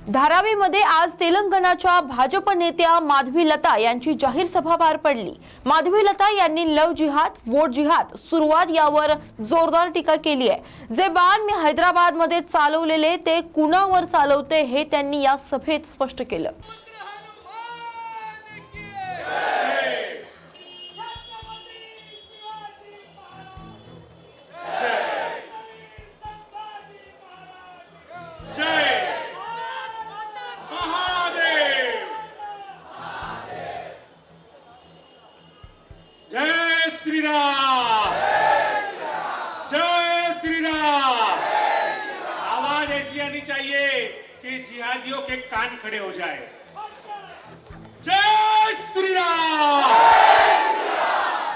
धारावीमध्ये आज तेलंगणाच्या भाजप नेत्या माधवी लता यांची जाहीर सभा पार पडली। माधवी लता यांनी लव जिहाद, वोट जिहाद सुरुवात यावर जोरदार टीका केली आहे। जे बाण मी हैदराबादमध्ये चालवलेले ते कुणावर चालवते हे त्यांनी या सभेत स्पष्ट केलं। जय श्री राम, जय श्री राम। आवाज ऐसी आनी चाहिए कि जिहादियों के कान खड़े हो जाए। जय श्री राम,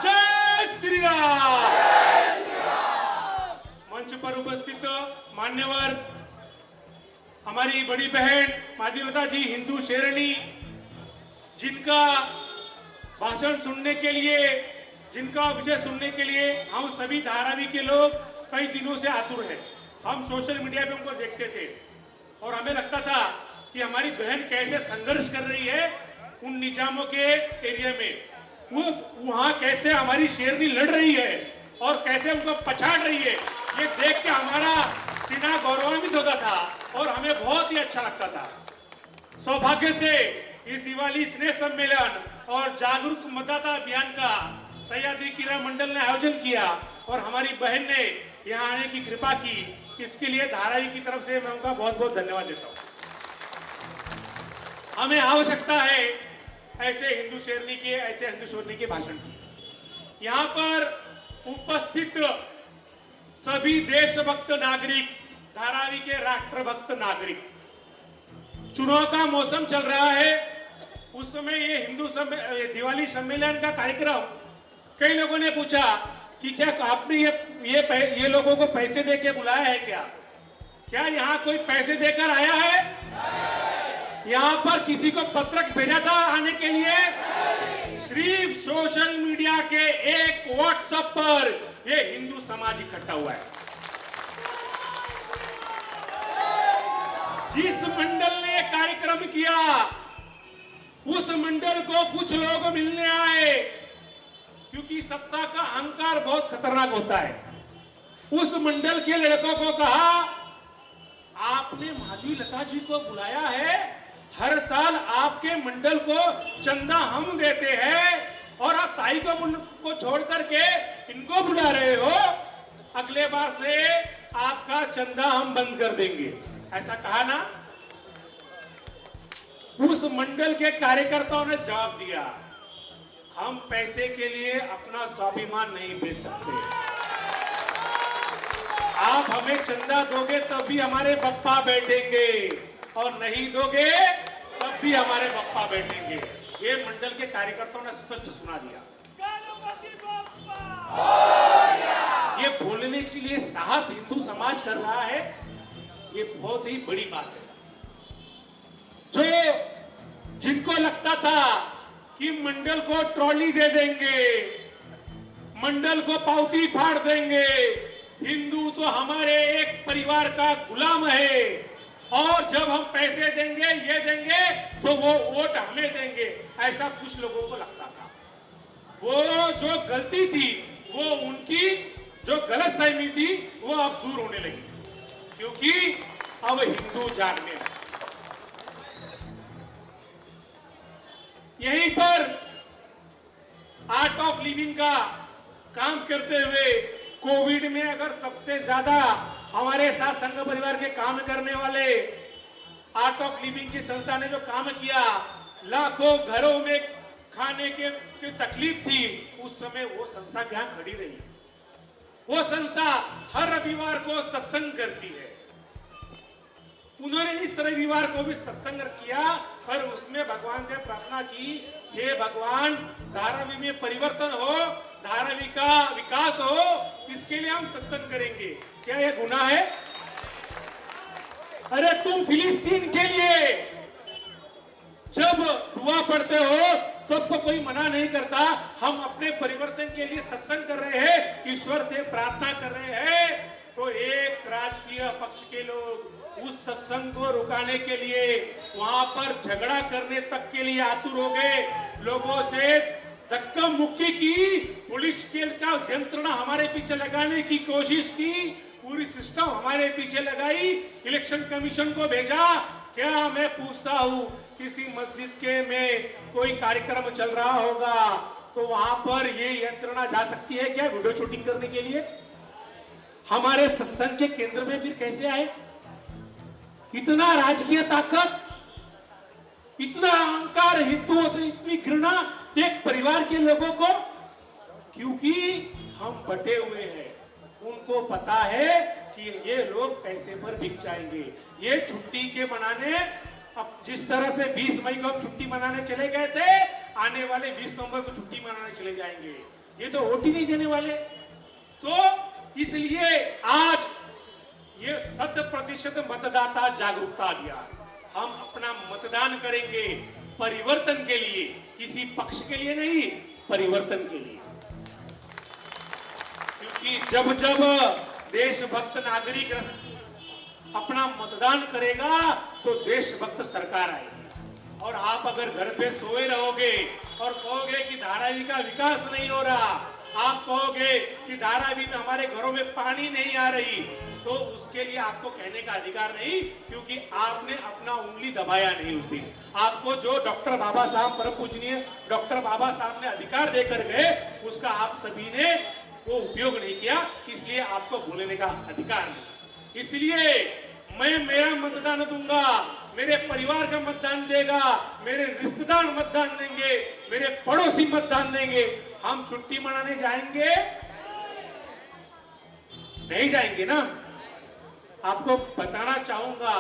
जय श्री राम। मंच पर उपस्थित मान्यवर हमारी बड़ी बहन माधवी लता जी, हिंदू शेरनी, जिनका भाषण सुनने के लिए, जिनका विषय सुनने के लिए हम सभी धारावी के लोग कई दिनों से आतुर हैं। हम सोशल मीडिया पे उनको देखते थे और हमें लगता था कि हमारी बहन कैसे संघर्ष कर रही है उन निजामों के एरिया में, वो वहां कैसे हमारी शेरनी लड़ रही है और कैसे उनको पछाड़ रही है। ये देख के हमारा सीना गौरवान्वित होता था और हमें बहुत ही अच्छा लगता था। सौभाग्य से इस दिवाली स्नेह सम्मेलन और जागरूक मतदाता अभियान का सह्याद्री क्रीड़ा मंडल ने आयोजन किया और हमारी बहन ने यहाँ आने की कृपा की। इसके लिए धारावी की तरफ से मैं उनका बहुत बहुत धन्यवाद देता हूँ। हमें आवश्यकता है ऐसे हिंदू शेरनी के, ऐसे हिंदू शेरनी के भाषण की। यहाँ पर उपस्थित सभी देशभक्त नागरिक, धारावी के राष्ट्रभक्त नागरिक, चुनाव का मौसम चल रहा है, उस समय ये दिवाली सम्मेलन का कार्यक्रम, कई लोगों ने पूछा कि क्या आपने ये लोगों को पैसे देके बुलाया है क्या यहाँ कोई पैसे देकर आया है? यहाँ पर किसी को पत्रक भेजा था आने के लिए? सिर्फ सोशल मीडिया के एक व्हाट्सएप पर ये हिंदू समाज इकट्ठा हुआ है। जिस मंडल ने कार्यक्रम किया उस मंडल को कुछ लोग मिलने आए, क्योंकि सत्ता का अहंकार बहुत खतरनाक होता है। उस मंडल के लड़कों को कहा, आपने माधवी लता जी को बुलाया है, हर साल आपके मंडल को चंदा हम देते हैं और आप ताई को छोड़ करके इनको बुला रहे हो, अगले बार से आपका चंदा हम बंद कर देंगे, ऐसा कहा ना। उस मंडल के कार्यकर्ताओं ने जवाब दिया, हम पैसे के लिए अपना स्वाभिमान नहीं बेच सकते। आप हमें चंदा दोगे तब भी हमारे बप्पा बैठेंगे और नहीं दोगे तब भी हमारे बप्पा बैठेंगे। ये मंडल के कार्यकर्ताओं ने स्पष्ट सुना दिया। ये बोलने के लिए साहस हिंदू समाज कर रहा है, ये बहुत ही बड़ी बात है। जो जिनको लगता था कि मंडल को ट्रॉली दे देंगे, मंडल को पावती फाड़ देंगे, हिंदू तो हमारे एक परिवार का गुलाम है और जब हम पैसे देंगे, ये देंगे तो वो वोट हमें देंगे, ऐसा कुछ लोगों को लगता था। वो जो गलती थी, वो उनकी जो गलत फहमी थी, वो अब दूर होने लगी, क्योंकि अब हिंदू जागने लगे। यहीं पर आर्ट ऑफ लिविंग का काम करते हुए कोविड में अगर सबसे ज्यादा हमारे साथ संघ परिवार के काम करने वाले आर्ट ऑफ लिविंग की संस्था ने जो काम किया, लाखों घरों में खाने की तकलीफ थी, उस समय वो संस्था क्या खड़ी रही। वो संस्था हर रविवार को सत्संग करती है। उन्होंने इस रविवार को भी सत्संग किया और उसमें भगवान से प्रार्थना की, हे भगवान, धारावी में परिवर्तन हो, धारावी का विकास हो, इसके लिए हम सत्संग करेंगे। क्या यह गुनाह है? अरे तुम फिलिस्तीन के लिए जब दुआ पढ़ते हो तब तो कोई मना नहीं करता। हम अपने परिवर्तन के लिए सत्संग कर रहे हैं, ईश्वर से प्रार्थना कर रहे हैं, तो एक राजकीय पक्ष के लोग, उस सत्संग को रुकाने के लिए, वहां पर झगड़ा करने तक के लिए आतुर हो गए, लोगों से धक्का मुक्की की, पुलिस के का यंत्रणा हमारे पीछे लगाने की कोशिश की, पूरी सिस्टम हमारे पीछे लगाई, इलेक्शन कमीशन को भेजा। क्या मैं पूछता हूं, किसी मस्जिद के में कोई कार्यक्रम चल रहा होगा तो वहां पर ये यंत्रणा जा सकती है क्या वीडियो शूटिंग करने के लिए? हमारे सत्संग के केंद्र में फिर कैसे आए? इतना राजकीय ताकत, इतना अहंकार, हिंदुओं से इतनी घृणा एक परिवार के लोगों को, क्योंकि हम बटे हुए हैं। उनको पता है कि ये लोग पैसे पर बिक जाएंगे। ये छुट्टी के मनाने, अब जिस तरह से 20 मई को हम छुट्टी मनाने चले गए थे, आने वाले 20 नवंबर को छुट्टी मनाने चले जाएंगे। ये तो वोट ही नहीं देने वाले। तो इसलिए आज ये 100% मतदाता जागरूकता अभियान, हम अपना मतदान करेंगे परिवर्तन के लिए, किसी पक्ष के लिए नहीं, परिवर्तन के लिए। क्योंकि जब जब देशभक्त नागरिक अपना मतदान करेगा तो देशभक्त सरकार आएगी। और आप अगर घर पे सोए रहोगे और कहोगे कि धारावी का विकास नहीं हो रहा, आप कहोगे कि धारावी में हमारे घरों में पानी नहीं आ रही, तो उसके लिए आपको कहने का अधिकार नहीं, क्योंकि आपने अपना उंगली दबाया नहीं उस दिन। आपको जो डॉक्टर बाबा साहब, परम पूजनीय डॉक्टर बाबा साहब ने अधिकार देकर गए, उसका आप सभी ने वो उपयोग नहीं किया, इसलिए आपको बोलने का अधिकार नहीं। इसलिए मैं मेरा मतदान दूंगा, मेरे परिवार का मतदान देगा, मेरे रिश्तेदार मतदान देंगे, मेरे पड़ोसी मतदान देंगे। हम छुट्टी मनाने जाएंगे? नहीं जाएंगे ना। आपको बताना चाहूंगा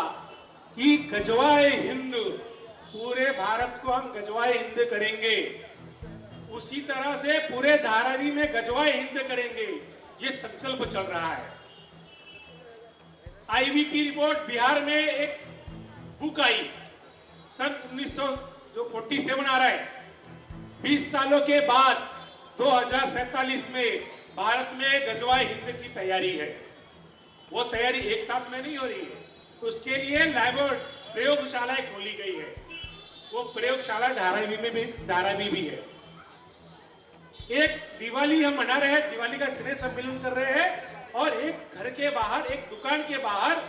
कि गजवाए हिंद, पूरे भारत को हम गजवाए हिंद करेंगे, उसी तरह से पूरे धारावी में गजवाए हिंद करेंगे। ये संकल्प चल रहा है। आईबी की रिपोर्ट, बिहार में एक बुक आई सन 1947 आ रहा है, 20 सालों के बाद 2047 में भारत में गजवाए हिंद की तैयारी है। वो तैयारी एक साथ में नहीं हो रही है, उसके लिए प्रयोगशालाएं खोली गई है। वो प्रयोगशाला धारावी भी है। एक दिवाली हम मना रहे हैं, दिवाली का स्नेह सम्मेलन कर रहे हैं, और एक घर के बाहर, एक दुकान के बाहर,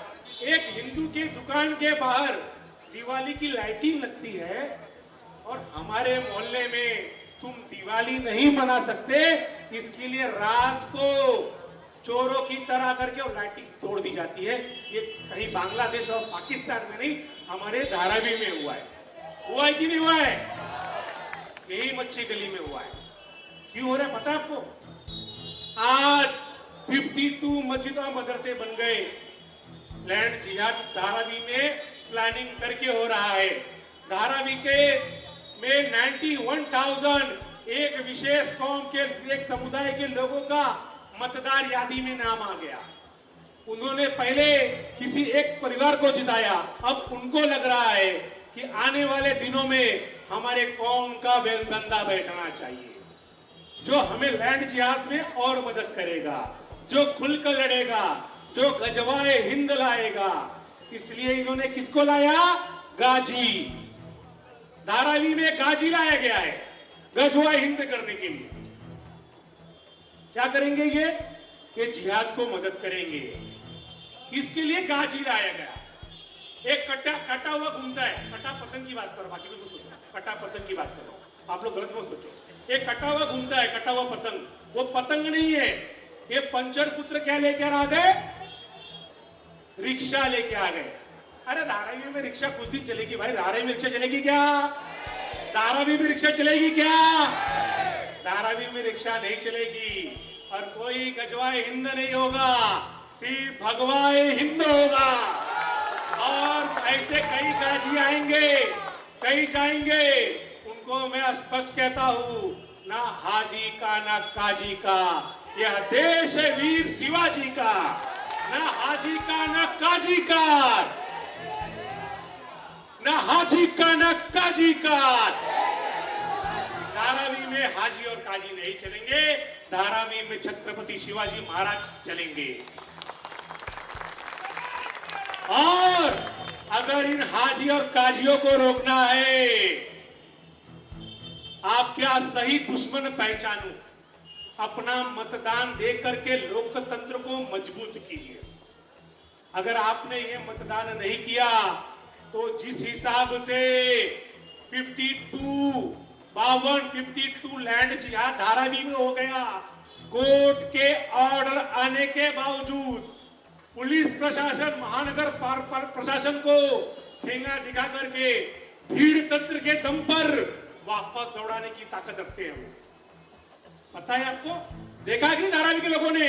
एक हिंदू के दुकान के बाहर दिवाली की लाइटिंग लगती है, और हमारे मोहल्ले में तुम दिवाली नहीं मना सकते, इसके लिए रात को चोरों की तरह करके और लाइटिंग तोड़ दी जाती है। ये कहीं बांग्लादेश और पाकिस्तान में नहीं, हमारे धारावी में हुआ है। हुआ है कि नहीं हुआ है? यही मच्छी गली में हुआ है। क्यों हो रहा है पता आपको? आज 52 मस्जिद और मदरसे बन गए। लैंड जिहाद धारावी में प्लानिंग करके हो रहा है। धारावी के में 91,000 एक विशेष कौम के, एक समुदाय के लोगों का मतदार यादी में नाम आ गया। उन्होंने पहले किसी एक परिवार को जिताया, अब उनको लग रहा है कि आने वाले दिनों में हमारे कौम का धंधा बैठना चाहिए, जो हमें लैंड जिहाद में और मदद करेगा, जो खुलकर लड़ेगा, जो गजवाए हिंद लाएगा। इसलिए इन्होंने किसको लाया? गाजी। धारावी में गाजी लाया गया है गजवाए हिंद करने के लिए। क्या करेंगे ये जिहाद को मदद करेंगे, इसके लिए गाजी लाया गया। एक कटा हुआ घूमता है, कटा पतंग की बात करो, बाकी कुछ सोचो, कटा पतंग की बात करो, आप लोग गलत मत सोचो। एक कटा हुआ घूमता है, कटा हुआ पतंग, वो पतंग नहीं है। ये पंचर पुत्र क्या लेकर आ गए? रिक्शा लेके आ गए। अरे धारावी में रिक्शा कुछ दिन चलेगी भाई, धारावी में रिक्शा चलेगी क्या? धारावी में रिक्शा चलेगी क्या? धारावी में रिक्शा नहीं चलेगी, और कोई गजवाए हिंद नहीं होगा, सिर्फ भगवाए हिंद होगा। और ऐसे कई गाजी आएंगे, कई जाएंगे, उनको मैं स्पष्ट कहता हूं, ना हाजी का ना काजी का, यह देश है वीर शिवाजी का। ना हाजी का ना काजी का, ना हाजी का ना काजी का। धारावी में हाजी और काजी नहीं चलेंगे, धारावी में छत्रपति शिवाजी महाराज चलेंगे। और अगर इन हाजी और काजियों को रोकना है, आप क्या सही दुश्मन पहचानूं, अपना मतदान दे करके लोकतंत्र को मजबूत कीजिए। अगर आपने ये मतदान नहीं किया तो जिस हिसाब से 52 लैंड जिहाद धारावी में हो गया, कोर्ट के ऑर्डर आने के बावजूद पुलिस प्रशासन, महानगर प्रशासन को ठेंगा दिखा करके भीड़ तंत्र के दम पर वापस दौड़ाने की ताकत रखते हैं। पता है आपको, देखा कि नहीं धारावी के लोगों ने,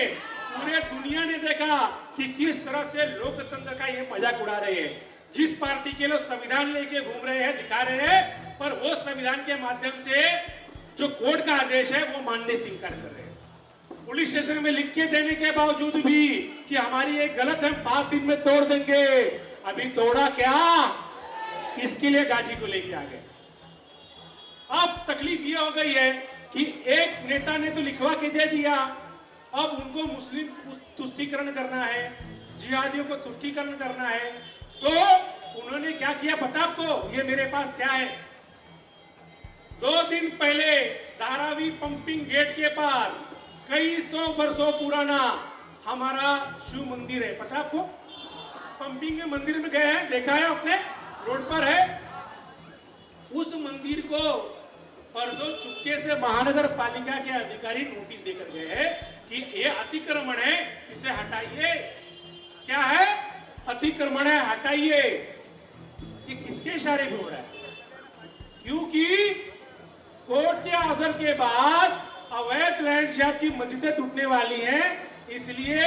पूरे दुनिया ने देखा कि किस तरह से लोकतंत्र का ये मजाक उड़ा रहे हैं। जिस पार्टी के लोग संविधान लेके घूम रहे हैं, दिखा रहे हैं, पर वो संविधान के माध्यम से जो कोर्ट का आदेश है वो मानने से इंकार कर रहे हैं। पुलिस स्टेशन में लिख के देने के बावजूद भी कि हमारी ये गलत है, 5 दिन में तोड़ देंगे। अभी तोड़ा क्या, इसके लिए गाजी को लेके आ गए। अब तकलीफ ये हो गई है कि एक नेता ने तो लिखवा के दे दिया, अब उनको मुस्लिम तुष्टीकरण करना है, जिहादियों को तुष्टीकरण करना है। तो उन्होंने क्या किया पता आपको, ये मेरे पास क्या है, 2 दिन पहले धारावी पंपिंग गेट के पास कई 100 वर्षों पुराना हमारा शिव मंदिर है, पता आपको? पंपिंग के मंदिर में गए हैं, देखा है आपने, रोड पर है। उस मंदिर को परसों चुपके से महानगर पालिका के अधिकारी नोटिस देकर गए हैं कि ये अतिक्रमण है, इसे हटाइए। क्या है? अतिक्रमण है, हटाइए। ये किसके इशारे पे हो रहा है? क्योंकि कोर्ट के ऑर्डर के बाद अवैध लैंड जिहाद की मस्जिदें टूटने वाली हैं, इसलिए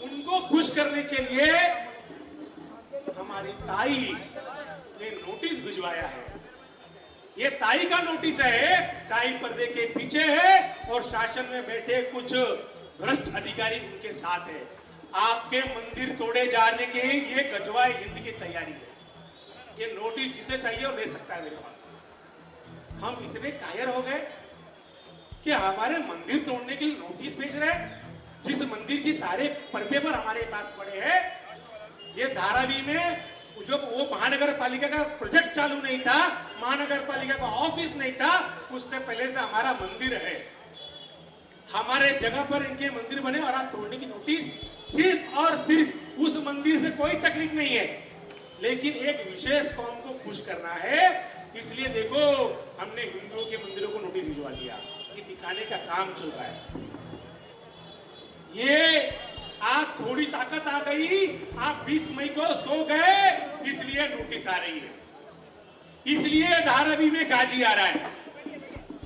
उनको खुश करने के लिए हमारी ताई ने नोटिस भिजवाया है। ये ताई का नोटिस है, ताई पर्दे के पीछे है और शासन में बैठे कुछ भ्रष्ट अधिकारी उनके साथ है। आपके मंदिर तोड़े जाने के ये गजवाए हिंद की तैयारी है। ये नोटिस जिसे चाहिए वो ले सकता है मेरे पास। हम इतने कायर हो गए कि हमारे मंदिर तोड़ने के लिए नोटिस भेज रहे हैं, जिस मंदिर की सारे पेपर हमारे पास पड़े हैं। ये धारावी में जो वो महानगर पालिका का प्रोजेक्ट चालू नहीं था, महानगर पालिका का ऑफिस नहीं था, उससे पहले से हमारा मंदिर है। हमारे जगह पर इनके मंदिर बने और आज तोड़ने की नोटिस। सिर्फ और सिर्फ उस मंदिर से कोई तकलीफ नहीं है, लेकिन एक विशेष कौम को खुश करना है, इसलिए देखो हमने हिंदुओं के मंदिरों को नोटिस भिजवा दिया। ये दिखाने का काम चल रहा है। ये आप थोड़ी ताकत आ गई, आप 20 मई को सो गए, इसलिए नोटिस आ रही है, इसलिए धारावी में गाजी आ रहा है।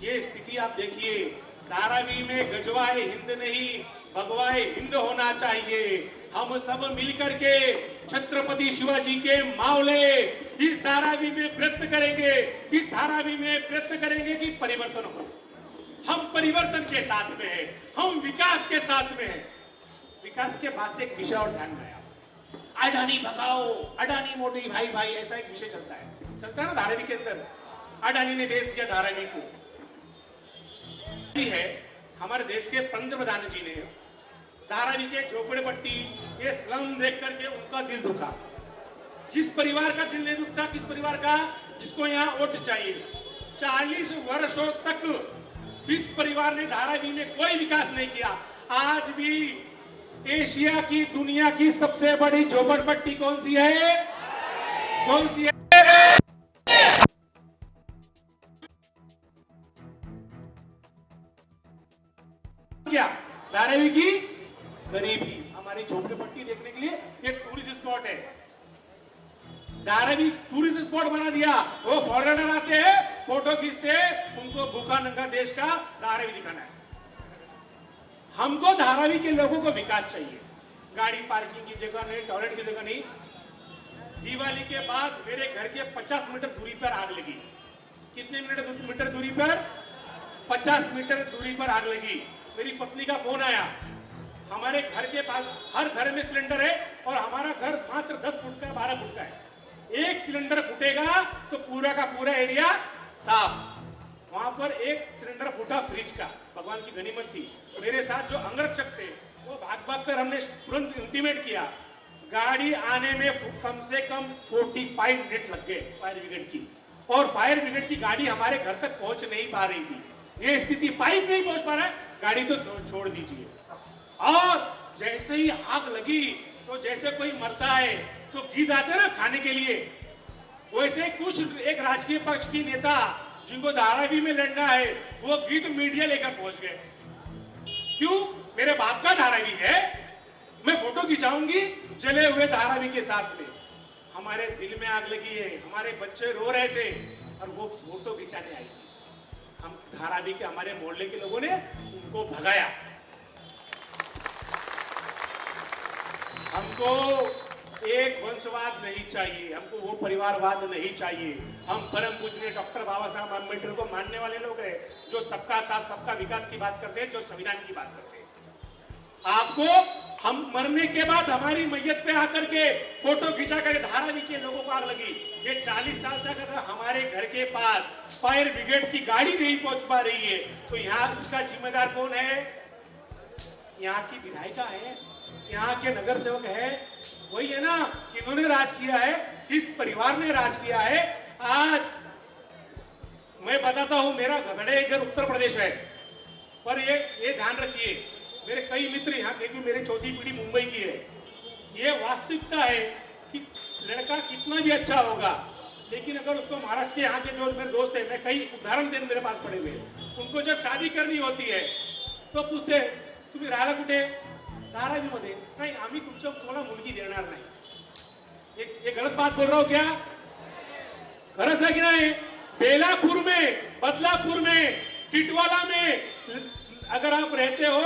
ये स्थिति आप देखिए, धारावी में गजवाए हिंद नहीं भगवाए हिंद होना चाहिए। हम सब मिलकर के छत्रपति शिवाजी के मावले इस धारावी में प्रयत्न करेंगे, इस धारावी में प्रयत्न करेंगे कि परिवर्तन हो। हम परिवर्तन के साथ में हैं, हम विकास के साथ में हैं। विकास के बाद से एक विषय और ध्यान में आया, अडानी भगाओ, अडानी मोदी भाई भाई, ऐसा एक विषय चलता है ना धारावी के अंदर। अडानी ने बेच दिया धारावी को। है हमारे देश के पंतप्रधान जी ने धारावी के झोपड़पट्टी ये स्लम देख करके उनका दिल दुखा। जिस परिवार का दिल नहीं दुखता, किस परिवार का? जिसको यहाँ वोट चाहिए। 40 वर्षों तक इस परिवार ने धारावी में कोई विकास नहीं किया। आज भी एशिया की, दुनिया की सबसे बड़ी झोपड़पट्टी कौन सी है? कौन सी है? क्या? धारावी की गरीबी। हमारी झोपड़पट्टी देखने के लिए एक टूरिस्ट स्पॉट है। धारावी टूरिस्ट स्पॉट बना दिया। वो फॉरेनर आते हैं, फोटो खींचते हैं, उनको भूखा नंगा देश का धारावी दिखाना है। हमको धारावी के लोगों को विकास चाहिए। गाड़ी पार्किंग की जगह नहीं, टॉयलेट की जगह नहीं। दिवाली के बाद मेरे घर के 50 मीटर दूरी पर आग लगी। कितने मीटर दूरी पर? 50 मीटर दूरी पर आग लगी। मेरी पत्नी का फोन आया, हमारे घर के पास हर घर में सिलेंडर है और हमारा घर मात्र 10 फुट का, 12 फुट का है। एक सिलेंडर फूटेगा तो पूरा का पूरा एरिया साफ। वहां पर एक सिलेंडर फूटा फ्रिज का, भगवान की गनीमत थी। मेरे साथ जो अंगरक्षक थे वो भाग भाग कर हमने तुरंत इंटीमेट किया, गाड़ी आने में कम से कम 45 मिनट लग गए फायर ब्रिगेड की, और फायर ब्रिगेड की गाड़ी हमारे घर तक पहुंच नहीं पा रही थी। ये स्थिति, पाइप नहीं पहुंच पा रहा है, गाड़ी तो छोड़ दीजिए। और जैसे ही आग लगी तो जैसे कोई मरता है तो गीत आते हैं ना खाने के लिए, वैसे कुछ एक राजकीय पक्ष की नेता जिनको धारावी में लड़ना है, वो गीत मीडिया लेकर पहुंच गए। क्यों? मेरे बाप का धारावी है, मैं फोटो खिंचाऊंगी जले हुए धारावी के साथ में। हमारे दिल में आग लगी है, हमारे बच्चे रो रहे थे और वो फोटो खिंचाने आई थी। हम धारावी के, हमारे मोहल्ले के लोगों ने उनको भगाया। हमको एक वंशवाद नहीं चाहिए, हमको वो परिवारवाद नहीं चाहिए। हम परम पूजनीय डॉक्टर बाबा साहब अम्बेडकर को मानने वाले लोग हैं, जो सबका साथ सबका विकास की बात करते हैं, जो संविधान की बात करते हैं। आपको हम मरने के बाद हमारी मैयत पे आकर के फोटो खिंचा कर धारावी के लोगों को आग लगी। ये 40 साल तक अगर हमारे घर के पास फायर ब्रिगेड की गाड़ी नहीं पहुंच पा रही है तो यहाँ इसका जिम्मेदार कौन है? यहाँ की विधायिका है, यहाँ के नगर सेवक है, वही है ना, किन्होंने राज किया है, किस परिवार ने राज किया है। आज मैं बताता हूं, मेरा घबड़े घर उत्तर प्रदेश है, पर ये ध्यान रखिए, मेरे कई मित्र यहाँ, क्योंकि मेरी चौथी पीढ़ी मुंबई की है, ये वास्तविकता है कि लड़का कितना भी अच्छा होगा, लेकिन अगर उसको महाराष्ट्र के यहाँ के जो मेरे दोस्त है, मैं कई उदाहरण देने मेरे पास पड़े हुए, उनको जब शादी करनी होती है तो पूछते तुम्ही राहायला कुठे? धारावीमध्ये। नाही, आम्ही तुम्हाला मुलगी देणार नाही। ये गलत बात बोल रहा हूं क्या? खरंच है कि नहीं? बेलापुर में, बदलापुर में, टिटवाला में अगर आप रहते हो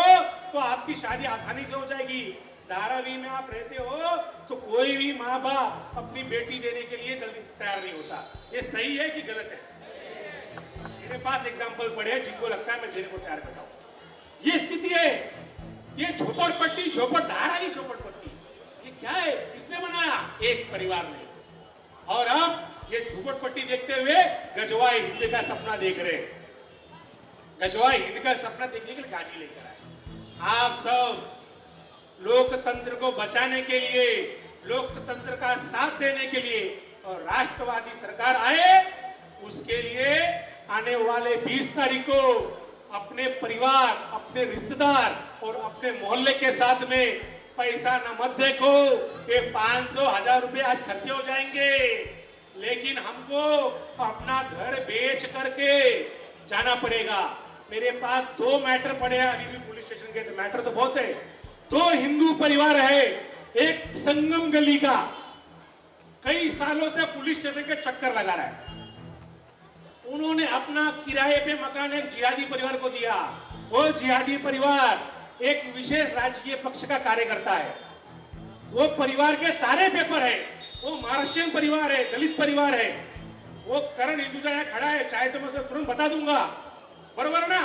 तो आपकी शादी आसानी से हो जाएगी। धारावी में आप रहते हो तो कोई भी माँ बाप अपनी बेटी देने के लिए जल्दी तैयार नहीं होता। ये सही है कि गलत है? मेरे पास एग्जाम्पल पड़े हैं जिनको लगता है मैं देने को तैयार करता हूं। ये स्थिति है, ये झोपड़पट्टी, धारावी झोपड़पट्टी, ये क्या है? किसने बनाया? एक परिवार ने। और अब ये झोपड़पट्टी देखते हुए गजवाए हिंद का सपना देख रहे हैं। गजवाए हिंद का सपना देखने के लिए गाजी लेकर आए। आप सब लोकतंत्र को बचाने के लिए, लोकतंत्र का साथ देने के लिए और राष्ट्रवादी सरकार आए, उसके लिए आने वाले 20 तारीख को अपने परिवार, अपने रिश्तेदार और अपने मोहल्ले के साथ में पैसा न मत देखो। ये 500-1000 रुपए आज खर्चे हो जाएंगे, लेकिन हमको अपना घर बेच करके जाना पड़ेगा। मेरे पास 2 मैटर पड़े हैं अभी भी पुलिस स्टेशन के, मैटर तो बहुत है। 2 हिंदू परिवार है, एक संगम गली का कई सालों से पुलिस स्टेशन के चक्कर लगा रहा है। उन्होंने अपना किराए पे मकान एक जिहादी परिवार को दिया। वो जिहादी परिवार एक विशेष राजकीय पक्ष का कार्यकर्ता है। वो परिवार के सारे पेपर है, वो महाराष्ट्रियन परिवार है, दलित परिवार है। वो करण हिंदुजा यहाँ खड़ा है, चाहे तो मैं उसे तुरंत बता दूंगा, बरोबर ना?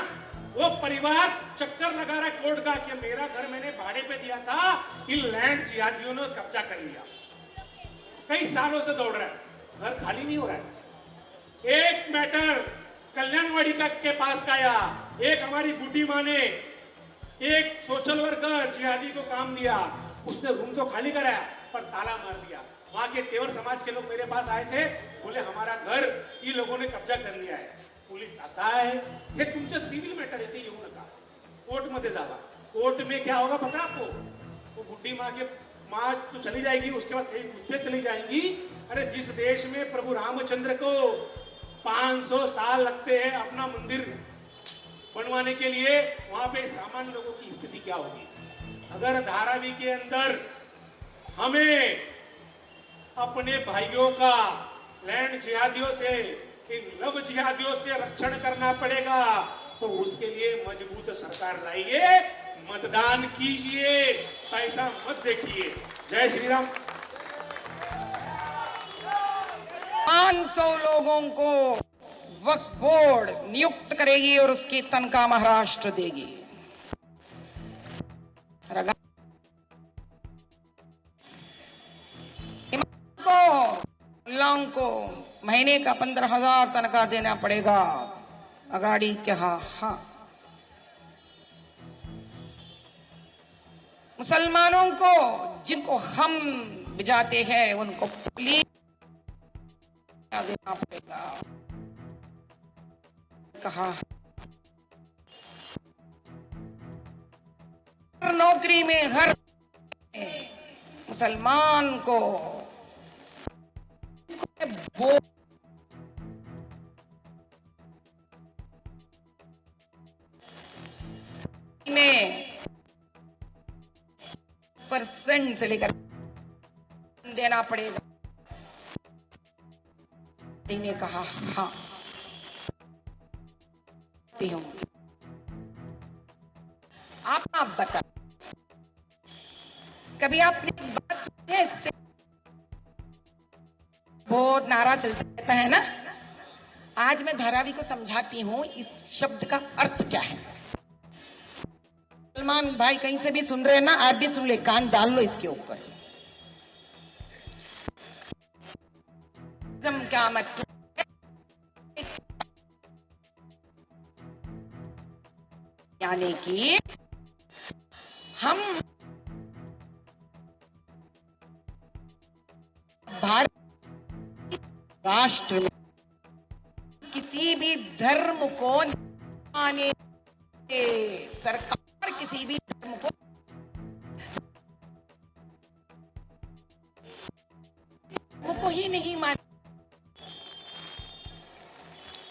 वो परिवार चक्कर लगा रहा है कोर्ट का कि मेरा घर मैंने भाड़े पे दिया था, इन लैंड जिहादियों ने कब्जा कर लिया। कई सालों से दौड़ रहा है, घर खाली नहीं हो रहा है। एक मैटर कल्याणवाड़ी का के पास का आया, एक हमारी बुढ़ी माँ ने एक सोशल वर्कर जिहादी को काम दिया, उसने रूम तो खाली कराया पर ताला मार दिया। वहां के तेवर समाज के लोग मेरे पास आए थे, बोले हमारा घर ये लोगों ने कब्जा कर लिया है। पोलीस असा आहे, हे तुमचे सिव्हिल मॅटर आहे, येऊ नका, कोर्ट मध्ये जावा। कोर्ट में क्या होगा पता आपको? वो बुढ़ी माँ तो चली जाएगी, उसके बाद कई कुत्ते चली जाएंगी। अरे जिस देश में प्रभु रामचंद्र को 500 साल लगते हैं अपना मंदिर बनवाने के लिए, वहां पे सामान्य लोगों की स्थिति क्या होगी? अगर धारावी के अंदर हमें अपने भाइयों का लैंड जिहादियों से, इन लव जिहादियों से रक्षण करना पड़ेगा, तो उसके लिए मजबूत सरकार लाइए, मतदान कीजिए, पैसा मत देखिए। जय श्री राम। 500 लोगों को वक्फ बोर्ड नियुक्त करेगी और उसकी तनख्वाह महाराष्ट्र देगी। महिलाओं को महीने का 15,000 तनख्वाह देना पड़ेगा। अगाड़ी क्या? हाँ, मुसलमानों को जिनको हम बिजाते हैं उनको प्लीज देना पड़ेगा। कहा हर नौकरी में, हर मुसलमान को में % से लेकर देना पड़ेगा। ने कहा हाँ हूं। आप बता, कभी आपने बात सुनी है इससे बहुत नारा चलता रहता है ना। आज मैं धारावी को समझाती हूं इस शब्द का अर्थ क्या है। सलमान भाई कहीं से भी सुन रहे हैं ना, आप भी सुन ले, कान डाल लो इसके ऊपर। क्या मतलब, यानी कि हम भारत राष्ट्र में किसी भी धर्म को माने, सरकार किसी भी धर्म को ही नहीं माने,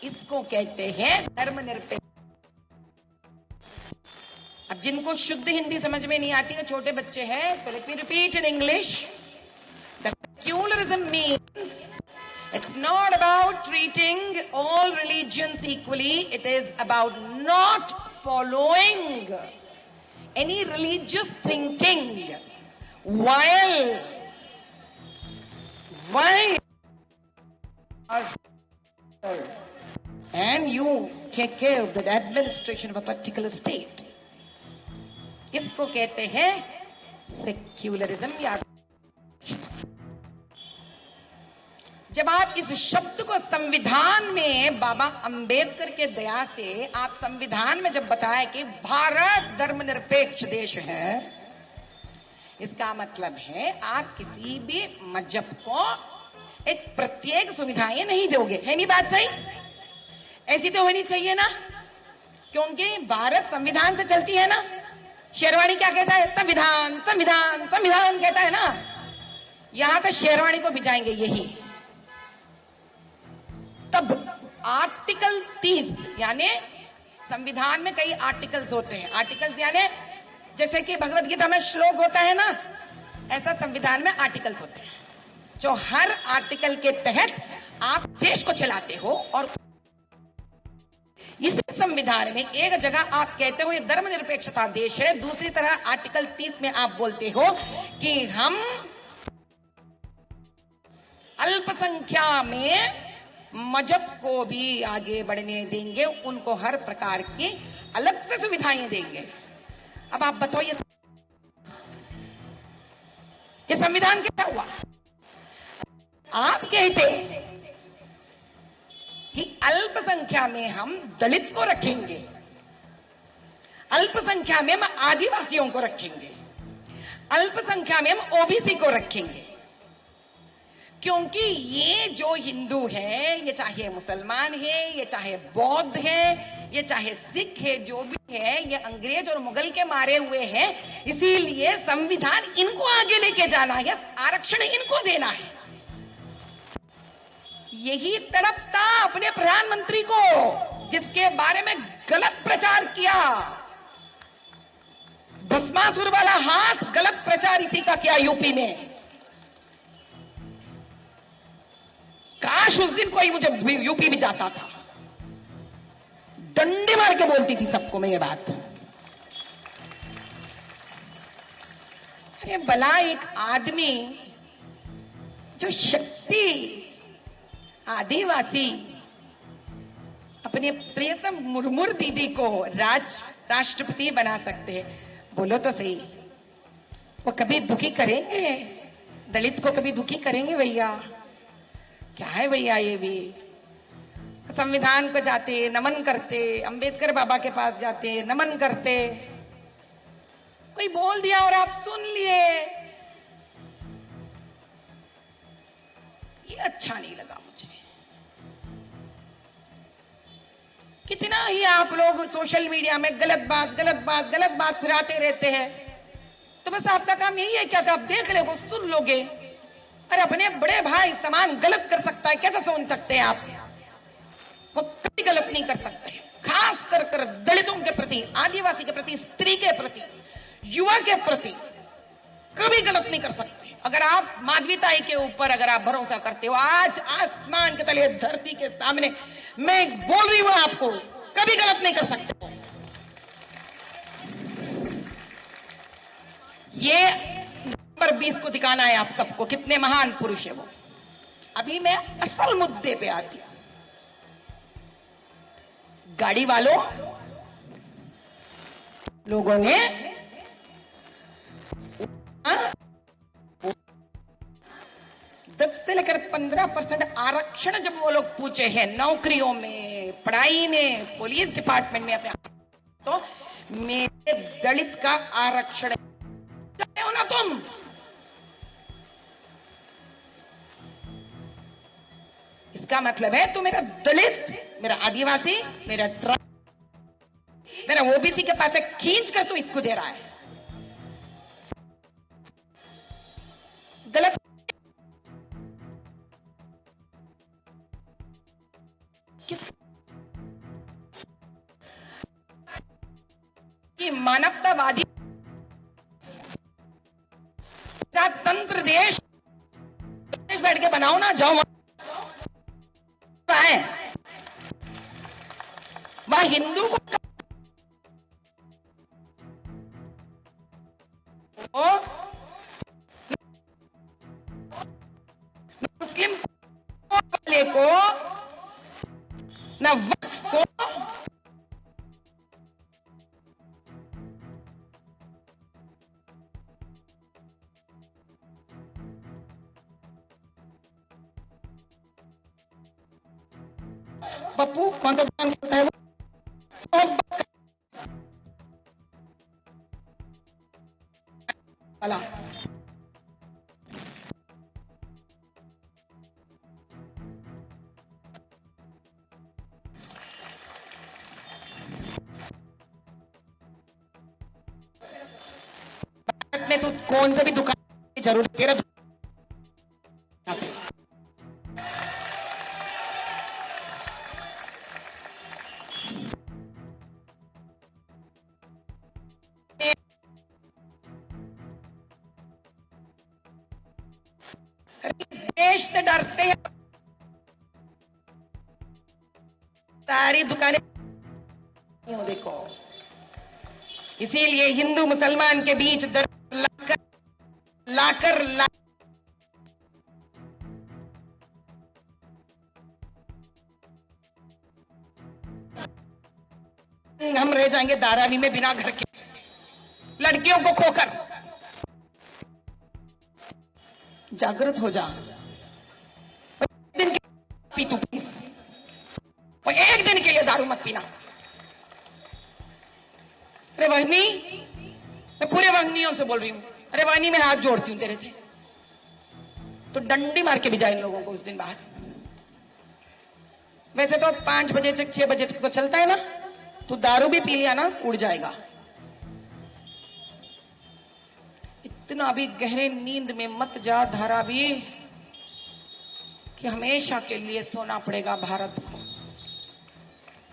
इसको कहते हैं धर्मनिरपेक्ष। अब जिनको शुद्ध हिंदी समझ में नहीं आती है, छोटे बच्चे हैं, तो let me repeat in English. The secularism means it's not about treating all religions equally, it is about not following any religious thinking while and you take care of the administration of a particular state. इसको कहते हैं secularism. या जब आप इस शब्द को संविधान में बाबा अंबेडकर के दया से आप संविधान में जब बताया कि भारत धर्मनिरपेक्ष देश है, इसका मतलब है आप किसी भी मजहब को एक प्रत्येक सुविधाएं नहीं दोगे। है नहीं बात सही? ऐसी तो होनी चाहिए ना, क्योंकि भारत संविधान से चलती है ना। शेरवानी क्या कहता है? संविधान संविधान संविधान कहता है ना। यहां से शेरवानी को भिजाएंगे यही। तब आर्टिकल 30 यानी संविधान में कई आर्टिकल्स होते हैं। आर्टिकल्स यानी जैसे कि भगवत गीता में श्लोक होता है ना, ऐसा संविधान में आर्टिकल्स होते हैं, जो हर आर्टिकल के तहत आप देश को चलाते हो। और इस संविधान में एक जगह आप कहते हो ये धर्मनिरपेक्षता देश है, दूसरी तरह आर्टिकल 30 में आप बोलते हो कि हम अल्पसंख्या में मजहब को भी आगे बढ़ने देंगे, उनको हर प्रकार की अलग से सुविधाएं देंगे। अब आप बताओ ये संविधान क्या हुआ? आप कहते कि अल्पसंख्या में हम दलित को रखेंगे, अल्पसंख्या में हम आदिवासियों को रखेंगे, अल्पसंख्या में हम ओबीसी को रखेंगे, क्योंकि ये जो हिंदू है, ये चाहे मुसलमान है, ये चाहे बौद्ध है, ये चाहे सिख है, जो भी है, ये अंग्रेज और मुगल के मारे हुए हैं। इसीलिए संविधान इनको आगे लेके जाना है, आरक्षण इनको देना है। यही तड़पता अपने प्रधानमंत्री को, जिसके बारे में गलत प्रचार किया, भस्मासुर वाला हाथ, गलत प्रचार इसी का किया यूपी में। काश उस दिन कोई मुझे यूपी भी जाता था, डंडे मार के बोलती थी सबको मैं ये बात। अरे भला एक आदमी जो शक्ति आदिवासी अपने प्रियतम मुर्मुर दीदी को राष्ट्रपति बना सकते हैं, बोलो तो सही, वो कभी दुखी करेंगे? दलित को कभी दुखी करेंगे? भैया क्या है भैया? ये भी संविधान को जाते नमन करते, अंबेडकर बाबा के पास जाते नमन करते, कोई बोल दिया और आप सुन लिए, ये अच्छा नहीं लगा मुझे। कितना ही आप लोग सोशल मीडिया में गलत बात फिराते रहते हैं। तो बस आपका काम यही है क्या? आप देख ले, वो सुन लोगे। अरे अपने बड़े भाई समान गलत कर सकता है, कैसे सुन सकते हैं आप? वो कभी गलत नहीं कर सकते, खास कर दलितों के प्रति, आदिवासी के प्रति, स्त्री के प्रति, युवा के प्रति कभी गलत नहीं कर सकते। अगर आप माधवीताई के ऊपर अगर आप भरोसा करते हो, आज आसमान के तले धरती के सामने मैं बोल रही हूं आपको, कभी गलत नहीं कर सकते। ये नंबर 20 को दिखाना है आप सबको, कितने महान पुरुष है वो। अभी मैं असल मुद्दे पे आती हूं। गाड़ी वालों लोगों ने 10 से लेकर 15% आरक्षण जब वो लोग पूछे हैं नौकरियों में, पढ़ाई में, पुलिस डिपार्टमेंट में अपने, तो मेरे दलित का आरक्षण हो ना तुम। इसका मतलब है तू मेरा दलित, मेरा आदिवासी, मेरा ट्राइब, मेरा ओबीसी के पास खींच कर तू इसको दे रहा है। गलत। किस कि मानवतावादी तंत्र देश बैठ के बनाओ ना, जाओ है वह हिंदू को मुस्लिम वाले को न वक्फ को पप्पू कौन सा दुकान करता है वो? वाला में तो कौन सा भी दुकान की जरूरत, तेरा देश से डरते हैं, सारी दुकानें देखो। इसीलिए हिंदू मुसलमान के बीच लाकर हम रह जाएंगे धारावी में बिना घर के, लड़कियों को खोकर। जागृत हो जा। दिन के पी तू प्लीज, और एक दिन के लिए दारू मत पीना। अरे वहनी, मैं पूरे वहनियों से बोल रही हूं, अरे वहनी मैं हाथ जोड़ती हूं तेरे से, तो डंडी मार के भिजा इन लोगों को उस दिन बाहर। वैसे तो 5 बजे से 6 बजे तक तो चलता है ना, तू दारू भी पी लिया ना उड़ जाएगा। इतना भी गहरे नींद में मत जा धारावी, कि हमेशा के लिए सोना पड़ेगा भारत को,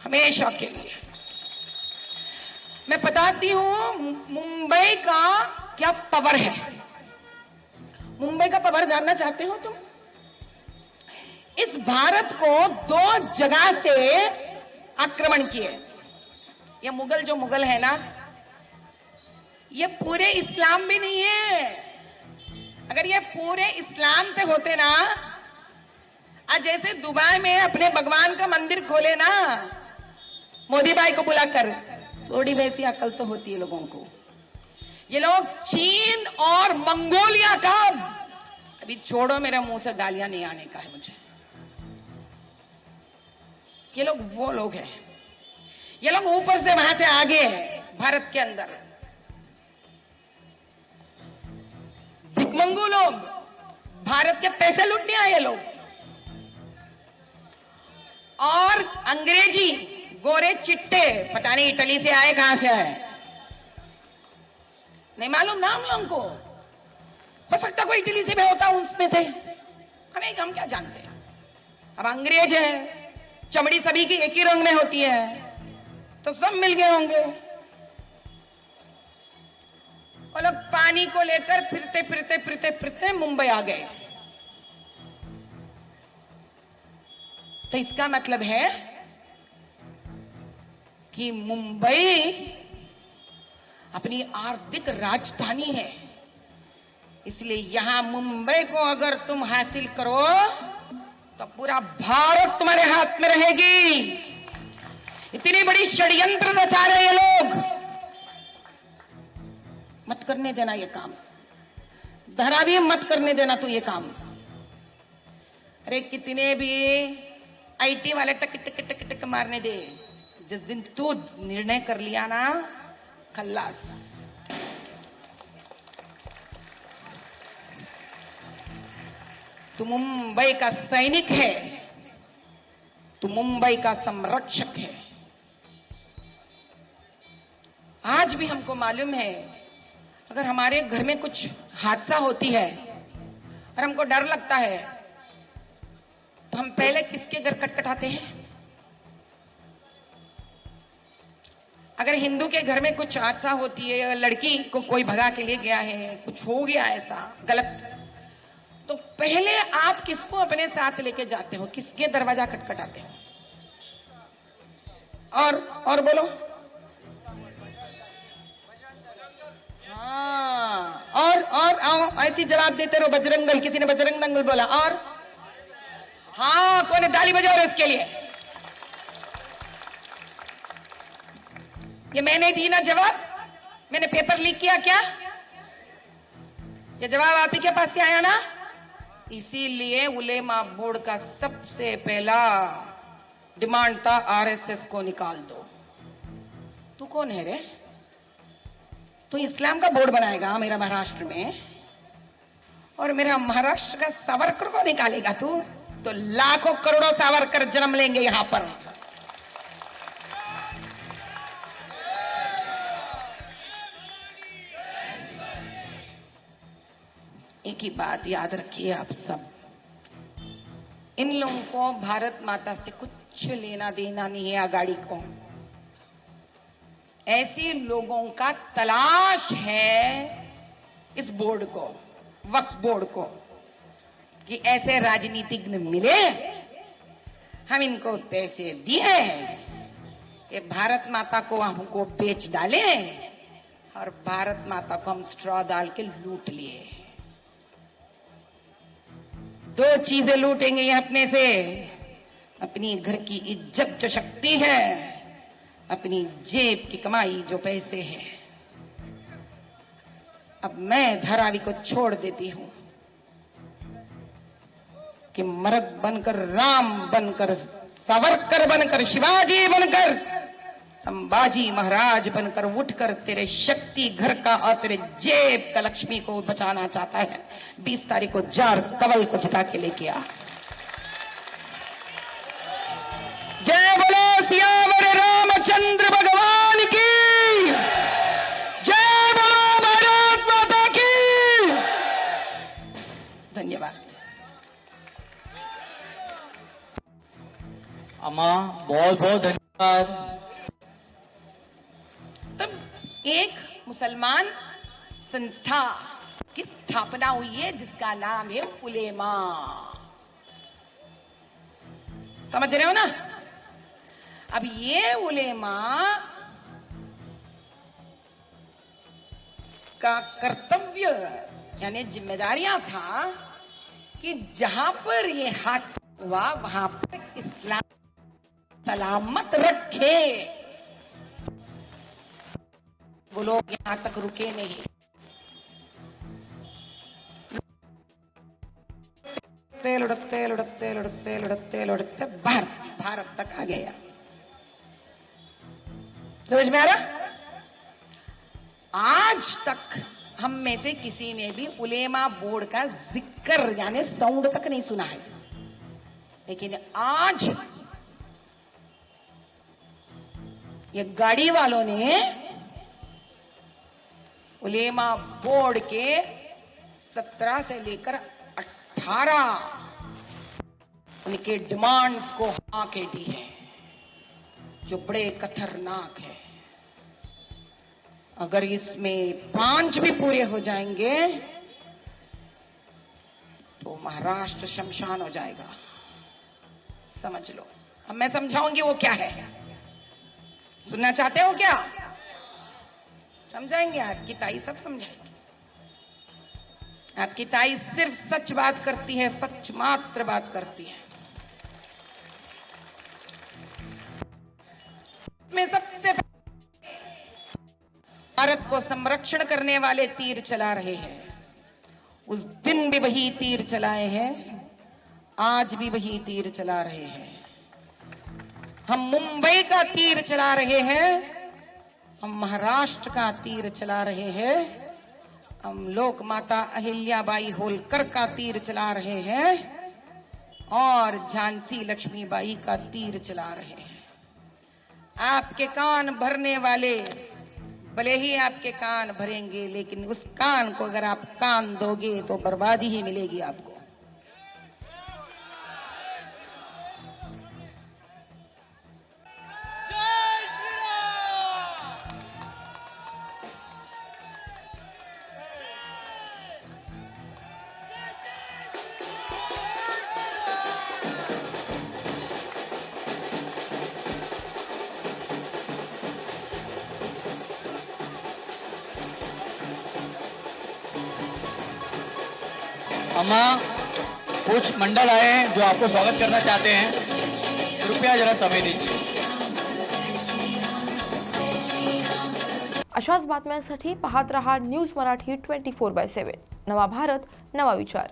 हमेशा के लिए। मैं बताती हूं मुंबई का क्या पावर है। मुंबई का पावर जानना चाहते हो तुम? इस भारत को 2 जगह से आक्रमण किए। ये मुगल जो मुगल है ना, ये पूरे इस्लाम भी नहीं है। अगर ये पूरे इस्लाम से होते ना, आज जैसे दुबई में अपने भगवान का मंदिर खोले ना मोदी भाई को बुलाकर, थोड़ी वैसी अकल तो होती है लोगों को। ये लोग चीन और मंगोलिया का, अभी छोड़ो मेरे मुंह से गालियां नहीं आने का है मुझे, ये लोग वो लोग हैं। ये लोग ऊपर से वहां से आगे है भारत के अंदर। घोंगू लोग, भारत के पैसे लूटने आए लोग, और अंग्रेजी गोरे चिट्टे, पता नहीं इटली से आए कहां से आए, नहीं मालूम नाम हमको, हो सकता कोई इटली से भी होता उसमें से, हम क्या जानते हैं। अब अंग्रेज है, चमड़ी सभी की एक ही रंग में होती है, तो सब मिल गए होंगे। और लोग पानी को लेकर फिरते फिरते फिरते फिरते मुंबई आ गए। तो इसका मतलब है कि मुंबई अपनी आर्थिक राजधानी है, इसलिए यहां मुंबई को अगर तुम हासिल करो तो पूरा भारत तुम्हारे हाथ में रहेगी। इतनी बड़ी षड्यंत्र रचा रहे ये लोग, मत करने देना ये काम, धारावी मत करने देना तू ये काम। अरे कितने भी आईटी वाले टक टक टक टक मारने दे, जिस दिन तू निर्णय कर लिया ना, खल्लास। तू मुंबई का सैनिक है, तू मुंबई का संरक्षक है। आज भी हमको मालूम है, अगर हमारे घर में कुछ हादसा होती है और हमको डर लगता है, तो हम पहले किसके घर खटखटाते हैं? अगर हिंदू के घर में कुछ हादसा होती है, लड़की को कोई भगा के ले गया है, कुछ हो गया ऐसा गलत, तो पहले आप किसको अपने साथ लेके जाते हो? किसके दरवाजा खटखटाते हो? और बोलो। हाँ, और आओ, ऐसी जवाब देते रहो। बजरंग दल, किसी ने बजरंग दल बोला। और हाँ, कौन ताली बजा रहे उसके लिए? ये मैंने दी ना जवाब, मैंने पेपर लीक किया क्या? ये जवाब आप ही के पास से आया ना? इसीलिए उलेमा बोर्ड का सबसे पहला डिमांड था, आरएसएस को निकाल दो। तू कौन है रे? तू इस्लाम का बोर्ड बनाएगा मेरा महाराष्ट्र में, और मेरा महाराष्ट्र का सावरकर को निकालेगा तू? तो लाखों करोड़ों सावरकर जन्म लेंगे यहां पर। एक ही बात याद रखिए आप सब, इन लोगों को भारत माता से कुछ लेना देना नहीं है। आगाड़ी को ऐसे लोगों का तलाश है, इस बोर्ड को, वक्फ बोर्ड को, कि ऐसे राजनीतिज्ञ मिले, हम इनको पैसे दिए कि भारत माता को हमको बेच डाले, और भारत माता को हम स्ट्रॉ डाल के लूट लिए। दो चीजें लूटेंगे ये अपने से, अपनी घर की इज्जत जो शक्ति है, अपनी जेब की कमाई जो पैसे हैं। अब मैं धारावी को छोड़ देती हूं कि मर्द बनकर, राम बनकर, सावरकर बनकर, शिवाजी बनकर, संभाजी महाराज बनकर उठकर तेरे शक्ति घर का और तेरे जेब का लक्ष्मी को बचाना चाहता है। 20 तारीख को जार कवल को जिता के लेके आ। जय बोलो सियावर रामचंद्र भगवान की, जय बोलो भारत माता की। धन्यवाद। अम्मा बहुत बहुत धन्यवाद। तब एक मुसलमान संस्था की स्थापना हुई है जिसका नाम है उलेमा। समझ रहे हो ना? अब ये उलेमा का कर्तव्य यानी जिम्मेदारियां था कि जहां पर ये हादसा हुआ वहां पर इस्लाम सलामत रखे। वो लोग यहां तक रुके नहीं, लुढ़कते लुढ़कते लुढ़कते लुढ़कते लुढ़कते भारत तक आ गया। समझ में आ रहा? आज तक हम में से किसी ने भी उलेमा बोर्ड का जिक्र यानी साउंड तक नहीं सुना है, लेकिन आज ये गाड़ी वालों ने उलेमा बोर्ड के 17 से लेकर 18 उनके डिमांड्स को हाँ कह दी है, जो बड़े खतरनाक है। अगर इसमें 5 भी पूरे हो जाएंगे तो महाराष्ट्र शमशान हो जाएगा, समझ लो। अब मैं समझाऊंगी वो क्या है, सुनना चाहते हो क्या? समझाएंगे, आपकी ताई सब समझाएंगे। आपकी ताई सिर्फ सच बात करती है, सच मात्र बात करती है। में सबसे भारत को संरक्षण करने वाले तीर चला रहे हैं। उस दिन भी वही तीर चलाए हैं, आज भी वही तीर चला रहे हैं। हम मुंबई का तीर चला रहे हैं, हम महाराष्ट्र का तीर चला रहे हैं, हम लोक माता अहिल्याबाई होलकर का तीर चला रहे हैं और झांसी लक्ष्मीबाई का तीर चला रहे हैं। आपके कान भरने वाले भले ही आपके कान भरेंगे, लेकिन उस कान को अगर आप कान दोगे तो बर्बादी ही मिलेगी आपको। अम्मा, कुछ मंडल आए हैं जो आपको स्वागत करना चाहते हैं, कृपया जरा समय दीजिए। अशाच बातम्यांसाठी पाहत रहा न्यूज मराठी 24/7। नवा भारत, नवा विचार।